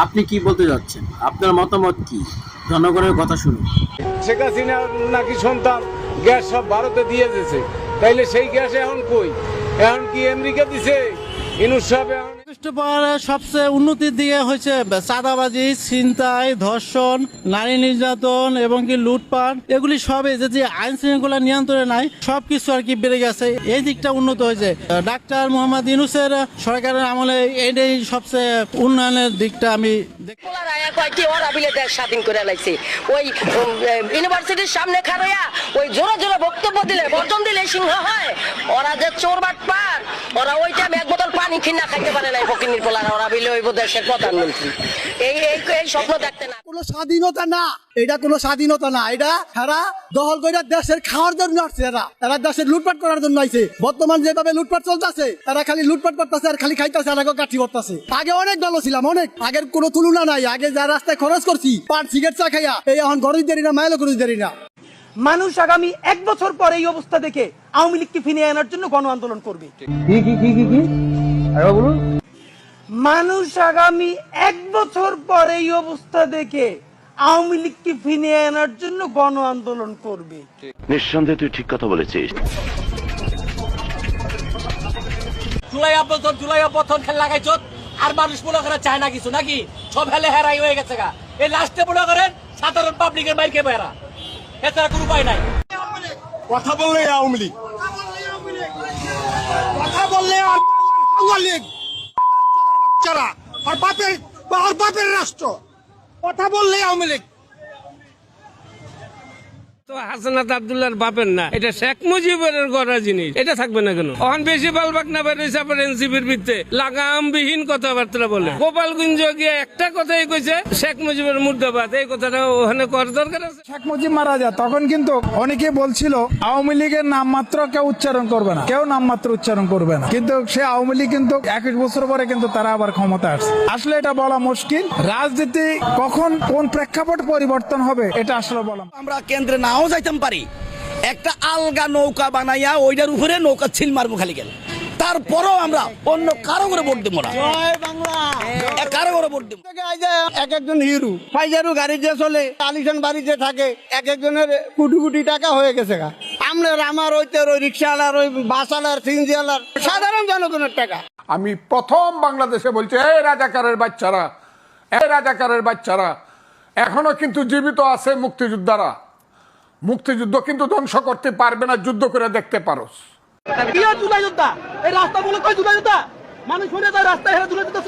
আপনি কি বলতে যাচ্ছেন? আপনার মতামত কি? জনগণের কথা শুনুন। শেখ হাসিনা নাকি সন্তান গ্যাস সব ভারতে দিয়ে দিয়েছে, তাইলে সেই গ্যাস এখন কই? এখন কি আমেরিকা দিছে? ইনুস সাহেব এখন পাহাড়ের সবচেয়ে উন্নতির দিকে হয়েছে চাঁদাবাজি, ছিনতাই, ধর্ষণ, নারী নির্যাতন এবং কি লুটপাট, এগুলি সবই যদি আইন শৃঙ্খলা নিয়ন্ত্রণে নাই সবকিছু আর কি বেড়ে গেছে। এই দিকটা উন্নত হয়েছে। ডাক্তার মোহাম্মদ ইউনূসের সরকারের আমলে এটাই সবচেয়ে উন্নয়নের দিকটা আমি স্বাধীন করে লাইছে। ওই ইউনিভার্সিটির সামনে খাড়াইয়া ওই জোরে জোরে বক্তব্য দিলে বর্জন দিলে সিংহ হয়। ওরা যে চোর বাটপার, ওরা ওই টাইমে এক বোতল পানি কিনা খাইতে পারে নাই ফকিনির পোলারা। ওরা বিলে ওই দেশের প্রধানমন্ত্রী। এই এই এই স্বপ্ন দেখতে না। কোনো স্বাধীনতা না, এটা কোনো স্বাধীনতা না। এটা এরা দখল করে দেশের খাওয়ার জন্য আসছে। এরা দেশের লুটপাট করার জন্য আইছে। বর্তমান যেভাবে লুটপাট চলতেছে, তারা খালি লুটপাট করতেছে আর খালি খাইতেছে আর কাঠি করতেছে। আগে অনেক ভালো ছিলাম, অনেক আগের কোনো তুলনা নাই। আগে যা রাস্তায় খরচ করছি পার সিগারেট চা খাইয়া, এই এখন গরিব দেরি না, মাইলো গরিব দেরি না। মানুষ আগামী 1 বছর পরে এই অবস্থা দেখে আওয়ামী লীগকে ফিরিয়ে আনার জন্য গণ আন্দোলন করবে। মানুষ আগামী 1 বছর পরে এই অবস্থা দেখে আওয়ামী লীগকে ফিরিয়ে আনার জন্য গণ আন্দোলন করবে। নিঃসন্দেহে তুই ঠিক কথা বলেছিস। জুলাই অভ্যর্থন খেলা লাগাইছ আর মানুষ মনে করে চায় না কিছু নাকি? সব হেলে হেরাই হয়ে গেছে গা। এই লাস্টে মনে করেন সাধারণ পাবলিকের বাইরকে বেড়া, এছাড়া কোনো উপায় নাই। কথা বললে আওয়ামী লীগ, কথা বললে আর বাপের রাষ্ট্র, কথা বললে আওয়ামী লীগ। হাসনাত আব্দুল্লাহর বাপের না, এটা শেখ মুজিবের গড়া জিনিস। এটা থাকবে না কেন? ওখান বেশি বালবাক না বেরোইছে আবার এনসিপির ভিত্তে লাগামবিহীন কথাবার্তা বলে। গোপালগঞ্জ গিয়ে একটা কথাই কইছে শেখ মুজিবের মুর্দাবাদ। এই কথাটা ওখানে করার দরকার আছে। শেখ মুজিব মারা যায় তখন কিন্তু অনেকে বলছিল আওয়ামী লীগের নামমাত্র কেউ উচ্চারণ করবে না, কেউ নামমাত্র উচ্চারণ করবে না। কিন্তু সে আওয়ামী লীগ কিন্তু 21 বছর পরে কিন্তু তারা আবার ক্ষমতা আসছে। আসলে এটা বলা মুশকিল। রাজনীতি কখন কোন প্রেক্ষাপট পরিবর্তন হবে এটা আসলে বলা। আমরা কেন্দ্রে নাও যাইতাম পারি, একটা আলগা নৌকা বানাইয়া ওইটার উপরে নৌকা ছিল মারবো খালি গেল। তারপরও আমরা অন্য কারো করে ভোট দেবো না, কারো করে ভোট দেবো। এক একজন হিরো ফাইজারু গাড়ি যে চলে, আলিশান বাড়ি যে থাকে, এক একজনের কোটি কোটি টাকা হয়ে গেছে। আমরা আমার ওই রিক্সাওয়ালার, ওই বাসওয়ালার, সিএনজিওয়ালার, সাধারণ জনগণের টাকা। আমি প্রথম বাংলাদেশে বলছি, এই রাজাকারের বাচ্চারা, এই রাজাকারের বাচ্চারা এখনো কিন্তু জীবিত আছে। মুক্তিযোদ্ধারা, মুক্তিযুদ্ধ কিন্তু ধ্বংস করতে পারবে না, যুদ্ধ করে দেখতে পারোস। এই রাস্তা বলে কই জুলাই যোদ্ধা? মানুষ রাস্তায় হেরে জুলাই যোদ্ধা